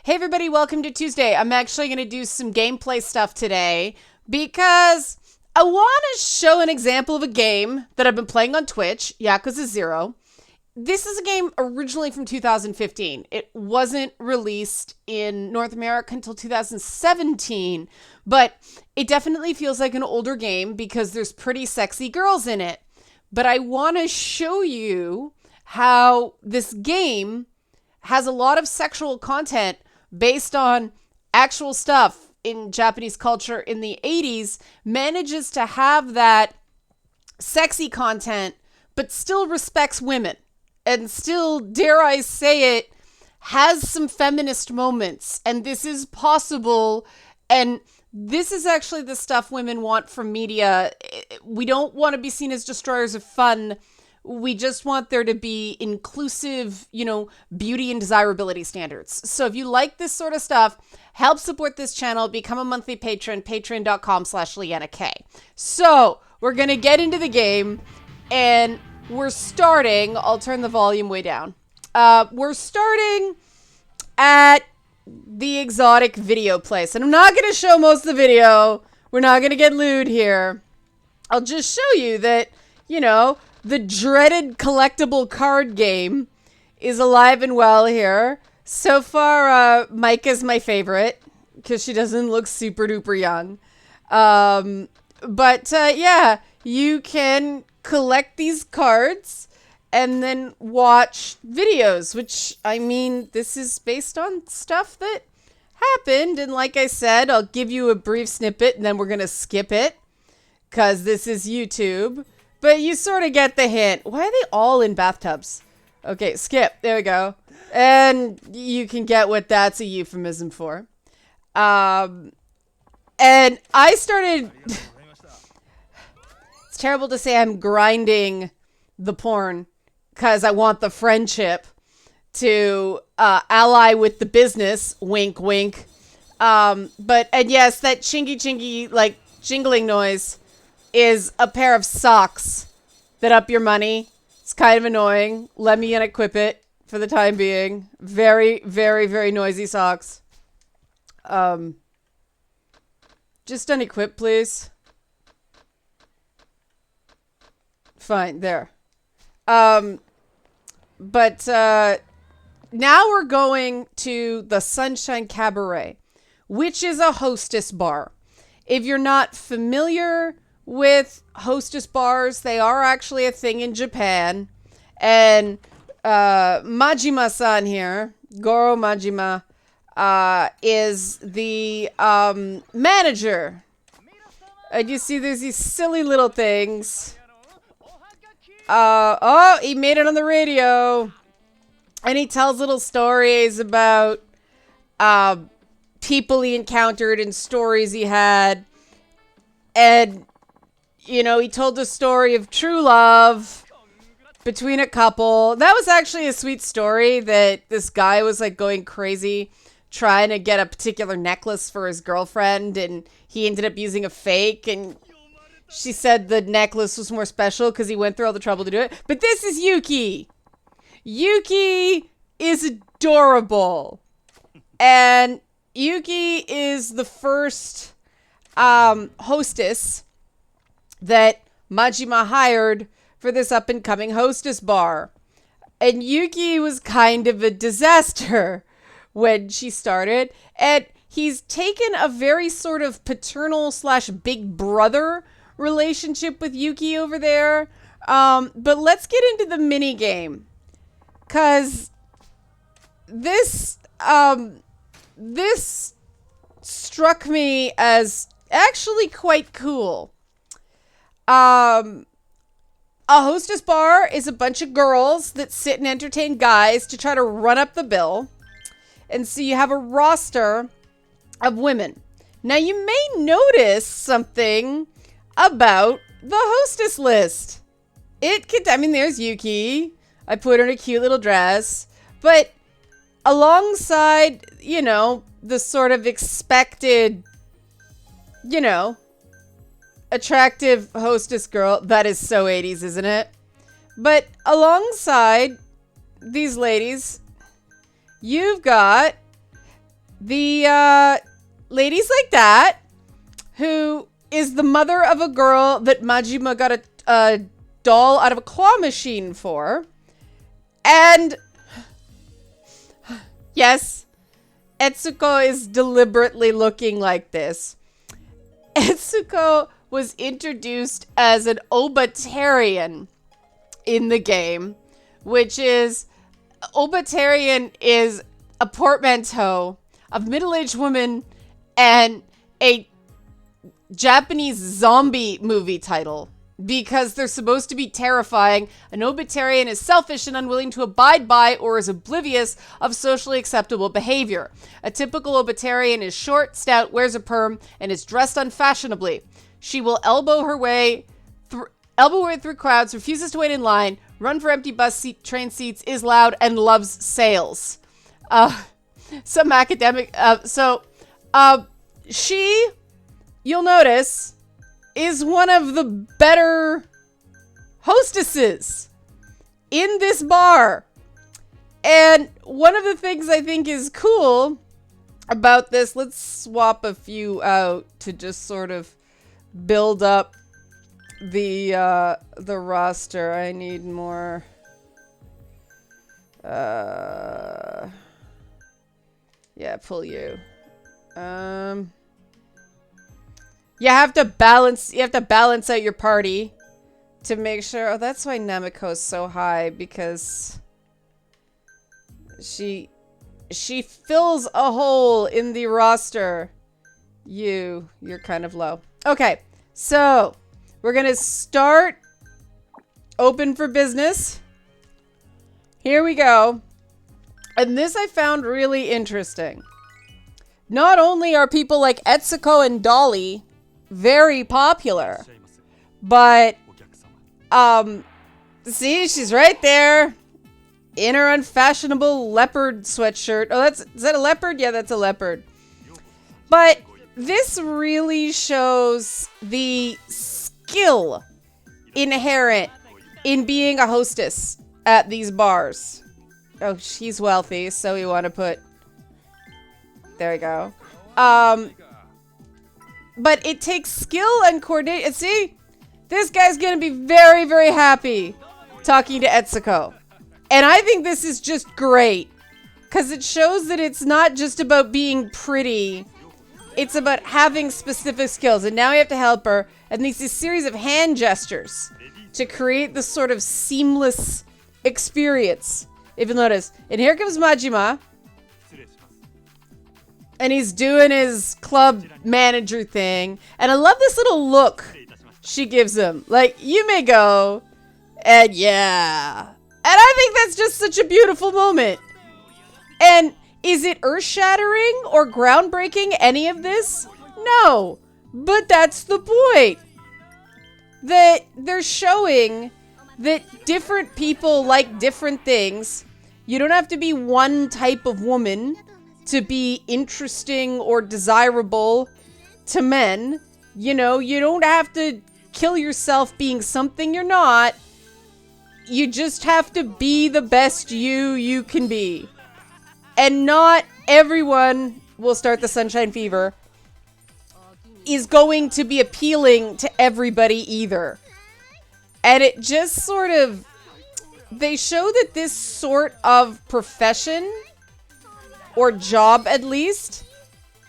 Hey everybody, welcome to Tuesday. I'm actually going to do some gameplay stuff today because I want to show an example of a game that I've been playing on Twitch, Yakuza 0. This is a game originally from 2015. It wasn't released in North America until 2017, but it definitely feels like an older game because there's pretty sexy girls in it. But I want to show you how this game has a lot of sexual content based on actual stuff in Japanese culture in the 80s, manages to have that sexy content, but still respects women and still, dare I say it, has some feminist moments. And this is possible. And this is actually the stuff women want from media. We don't want to be seen as destroyers of fun. We just want there to be inclusive, beauty and desirability standards. So if you like this sort of stuff, help support this channel, become a monthly patron, patreon.com/LeannaK. So we're going to get into the game and we're starting, I'll turn the volume way down. We're starting at the exotic video place. And I'm not going to show most of the video. We're not going to get lewd here. I'll just show you that, the dreaded collectible card game is alive and well here. So far, Micah's my favorite because she doesn't look super duper young. Yeah, you can collect these cards and then watch videos, which, this is based on stuff that happened. And like I said, I'll give you a brief snippet and then we're going to skip it because this is YouTube. But you sort of get the hint. Why are they all in bathtubs? Okay, skip. There we go. And you can get what that's a euphemism for. And I started... It's terrible to say I'm grinding the porn because I want the friendship to ally with the business. Wink, wink. And yes, that chingy, like, jingling noise is a pair of socks that up your money. It's kind of annoying. Let me unequip it for the time being. Very, very, very noisy socks. Just unequip, please. Fine, there. Now we're going to the Sunshine Cabaret, which is a hostess bar. If you're not familiar with hostess bars, they are actually a thing in Japan. And Majima-san here, Goro Majima, is the manager. And you see there's these silly little things. He made it on the radio. And he tells little stories about people he encountered and stories he had. And he told the story of true love between a couple. That was actually a sweet story that this guy was like going crazy trying to get a particular necklace for his girlfriend and he ended up using a fake and she said the necklace was more special because he went through all the trouble to do it. But this is Yuki. Yuki is adorable. And Yuki is the first hostess that Majima hired for this up-and-coming hostess bar. And Yuki was kind of a disaster when she started. And he's taken a very sort of paternal/big brother relationship with Yuki over there. But let's get into the mini game. Because this struck me as actually quite cool. A hostess bar is a bunch of girls that sit and entertain guys to try to run up the bill. And so you have a roster of women. Now you may notice something about the hostess list. There's Yuki. I put her in a cute little dress. But alongside, the sort of expected, attractive hostess girl. That is so 80s, isn't it? But alongside these ladies, you've got The ladies like that, who is the mother of a girl that Majima got a doll out of a claw machine for. And yes, Etsuko is deliberately looking like this. Etsuko was introduced as an Obatarian in the game, which is, Obatarian is a portmanteau of middle-aged woman and a Japanese zombie movie title. Because they're supposed to be terrifying, an Obatarian is selfish and unwilling to abide by or is oblivious of socially acceptable behavior. A typical Obatarian is short, stout, wears a perm, and is dressed unfashionably. She will elbow her way through crowds, refuses to wait in line, run for empty train seats, is loud, and loves sales. Some academic... she, you'll notice, is one of the better hostesses in this bar. And one of the things I think is cool about this, let's swap a few out to just sort of build up the roster. I need more. Yeah, pull you. You have to balance out your party to make sure. Oh, that's why Namiko's so high, because she fills a hole in the roster. You're kind of low. Okay, so we're gonna start open for business. Here we go. And this I found really interesting. Not only are people like Etsuko and Dolly very popular, but see, she's right there in her unfashionable leopard sweatshirt. Oh, is that a leopard? Yeah, that's a leopard. But this really shows the skill inherent in being a hostess at these bars. Oh, she's wealthy, so we want to put... There we go. But it takes skill and coordination. See? This guy's gonna be very, very happy talking to Etsuko. And I think this is just great. Because it shows that it's not just about being pretty. It's about having specific skills. And now we have to help her. And there's this series of hand gestures to create this sort of seamless experience. If you'll notice. And here comes Majima. And he's doing his club manager thing. And I love this little look she gives him. Like, you may go. And yeah. And I think that's just such a beautiful moment. And is it earth-shattering or groundbreaking, any of this? No. But that's the point. That they're showing that different people like different things. You don't have to be one type of woman to be interesting or desirable to men. You know, you don't have to kill yourself being something you're not. You just have to be the best you can be. And not everyone will start the Sunshine Fever is going to be appealing to everybody either. And it just sort of... They show that this sort of profession, or job at least,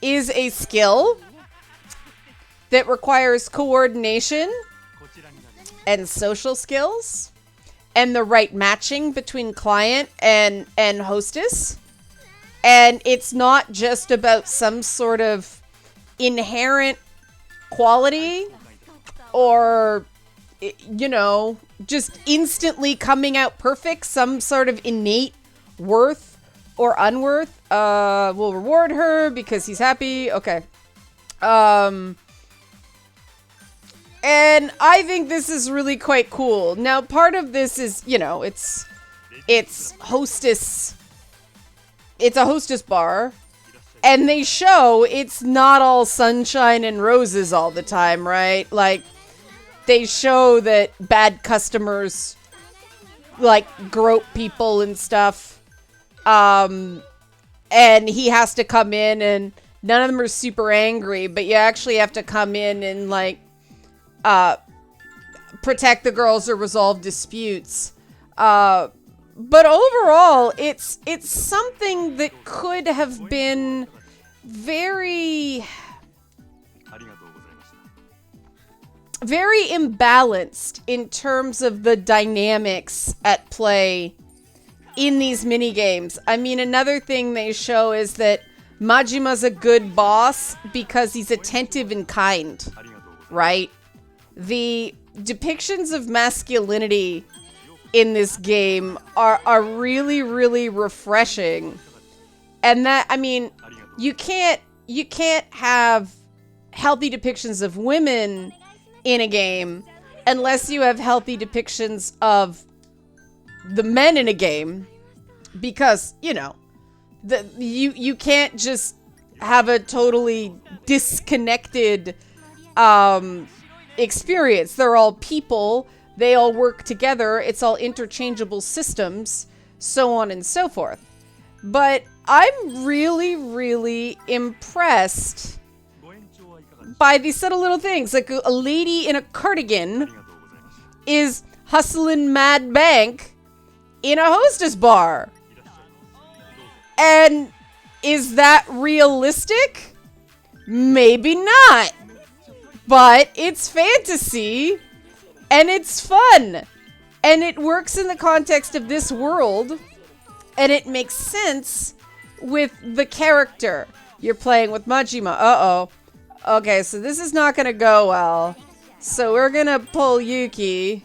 is a skill that requires coordination and social skills and the right matching between client and hostess. And it's not just about some sort of inherent quality or, you know, just instantly coming out perfect, some sort of innate worth or unworth. We'll reward her because he's happy. Okay. And I think this is really quite cool. Now, part of this is, you know, it's hostess. It's a hostess bar. And they show it's not all sunshine and roses all the time, right? Like, they show that bad customers, like, grope people and stuff. and he has to come in, and none of them are super angry, but you actually have to come in and like protect the girls or resolve disputes. But overall, it's something that could have been very imbalanced in terms of the dynamics at play in these mini games. I mean, another thing they show is that Majima's a good boss because he's attentive and kind, right? The depictions of masculinity in this game are really, really refreshing. And that, I mean, you can't have healthy depictions of women in a game unless you have healthy depictions of the men in a game, because, you know, you can't just have a totally disconnected experience. They're all people, they all work together, it's all interchangeable systems, so on and so forth. But I'm really, really impressed by these subtle little things. Like a lady in a cardigan is hustling mad bank in a hostess bar. And is that realistic? Maybe not. But it's fantasy and it's fun. And it works in the context of this world. And it makes sense with the character. You're playing with Majima. Uh-oh. Okay, so this is not gonna go well. So we're gonna pull Yuki.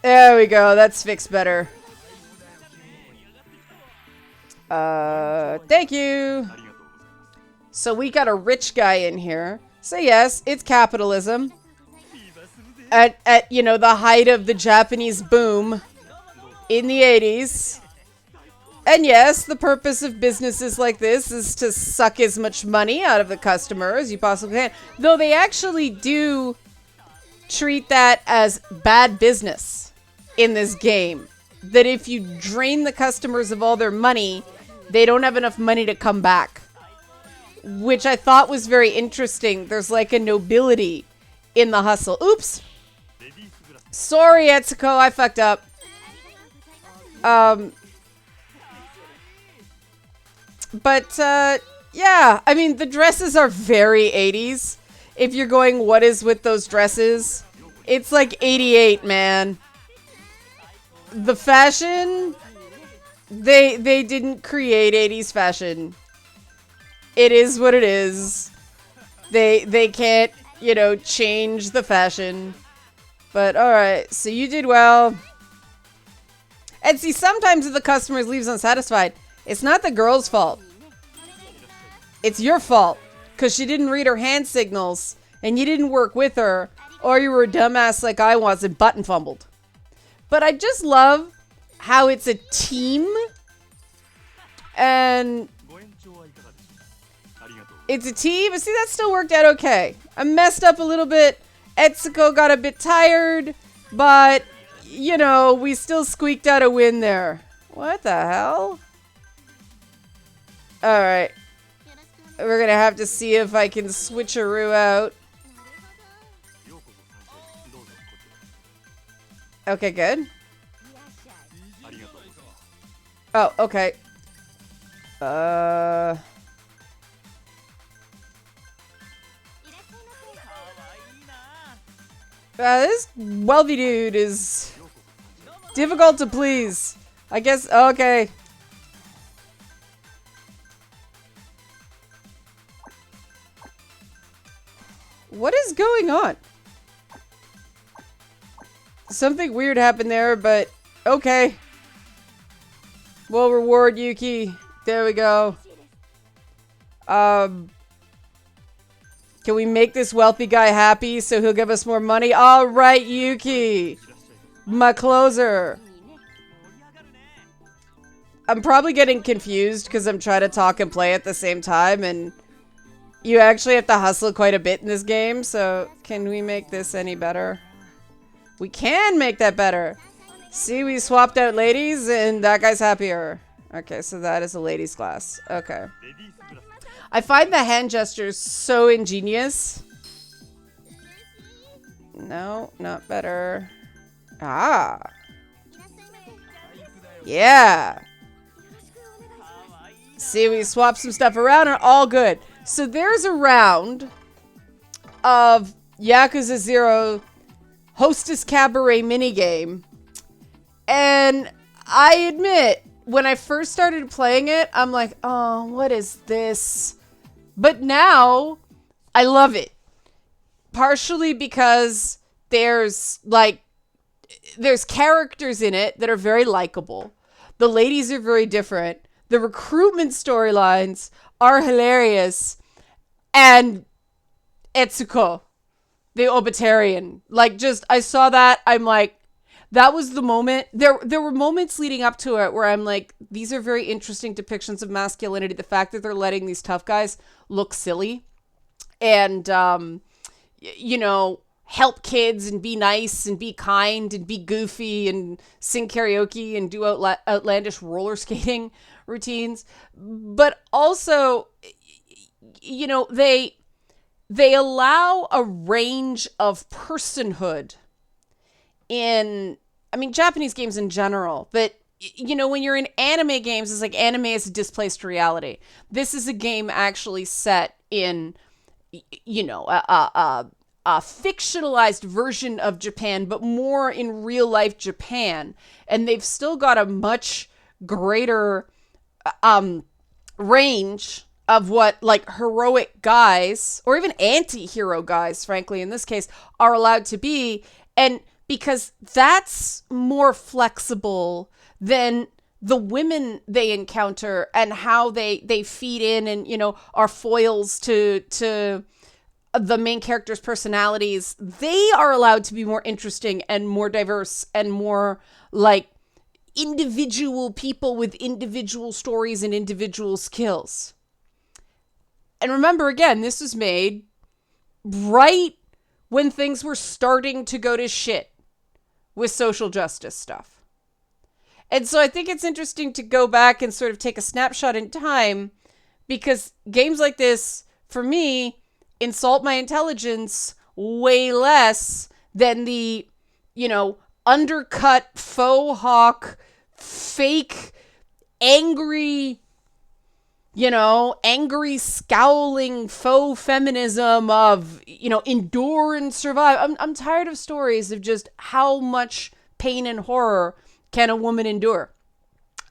There we go. That's fixed better. Thank you. So we got a rich guy in here. So yes, it's capitalism. At you know, the height of the Japanese boom in the 80s. And yes, the purpose of businesses like this is to suck as much money out of the customer as you possibly can. Though they actually do treat that as bad business in this game. That if you drain the customers of all their money, they don't have enough money to come back. Which I thought was very interesting. There's like a nobility in the hustle. Oops. Sorry, Etsuko, I fucked up. But, yeah, I mean, the dresses are very 80s. If you're going, what is with those dresses? It's like 88, man. The fashion, they didn't create 80s fashion. It is what it is. They can't, you know, change the fashion. But, alright, so you did well. And see, sometimes if the customer leaves unsatisfied, it's not the girl's fault. It's your fault. Because she didn't read her hand signals, and you didn't work with her, or you were a dumbass like I was and button fumbled. But I just love how it's a team. And it's a team. See, that still worked out okay. I messed up a little bit. Etsuko got a bit tired, but, you know, we still squeaked out a win there. What the hell? Alright. We're gonna have to see if I can switcheroo out. Okay, good. Oh, okay. This wealthy dude is difficult to please. I guess, okay. What is going on? Something weird happened there, but okay. We'll reward Yuki. There we go. Can we make this wealthy guy happy so he'll give us more money? All right, Yuki. My closer. I'm probably getting confused because I'm trying to talk and play at the same time, and you actually have to hustle quite a bit in this game, so can we make this any better? We can make that better. See, we swapped out ladies and that guy's happier. Okay, so that is a ladies class. Okay. I find the hand gestures so ingenious. No, not better. Ah. Yeah. See, we swapped some stuff around and all good. So there's a round of Yakuza 0 Hostess Cabaret minigame. And I admit, when I first started playing it, I'm like, oh, what is this? But now, I love it. Partially because there's characters in it that are very likable. The ladies are very different. The recruitment storylines are hilarious. And Etsuko, the Obitarian. I saw that, I'm like, that was the moment. There were moments leading up to it where I'm like, these are very interesting depictions of masculinity. The fact that they're letting these tough guys look silly and, help kids and be nice and be kind and be goofy and sing karaoke and do outlandish roller skating routines. But also, they allow a range of personhood in, Japanese games in general, but when you're in anime games, it's like anime is a displaced reality. This is a game actually set in, a fictionalized version of Japan, but more in real life Japan. And they've still got a much greater range of what heroic guys, or even anti-hero guys, frankly, in this case, are allowed to be. And because that's more flexible than the women they encounter and how they feed in and, are foils to the main characters' personalities. They are allowed to be more interesting and more diverse and more individual people with individual stories and individual skills. And remember, again, this was made right when things were starting to go to shit with social justice stuff. And so I think it's interesting to go back and sort of take a snapshot in time, because games like this, for me, insult my intelligence way less than the, undercut, faux hawk, fake, angry, angry, scowling, faux feminism of, endure and survive. I'm tired of stories of just how much pain and horror can a woman endure.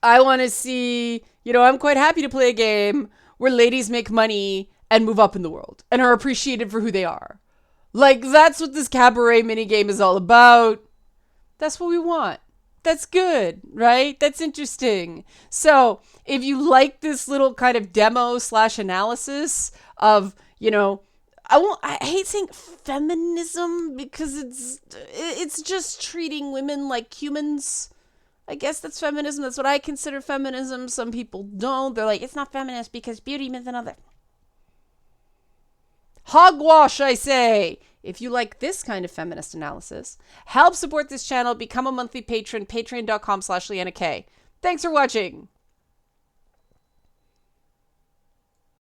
I want to see, I'm quite happy to play a game where ladies make money and move up in the world and are appreciated for who they are. That's what this cabaret minigame is all about. That's what we want. That's good, right? That's interesting. So if you like this little kind of demo / analysis of, I hate saying feminism because it's just treating women like humans. I guess that's feminism. That's what I consider feminism. Some people don't. They're like, it's not feminist because beauty myth and other. Hogwash, I say. If you like this kind of feminist analysis, help support this channel, become a monthly patron, patreon.com/LeannaK. Thanks for watching.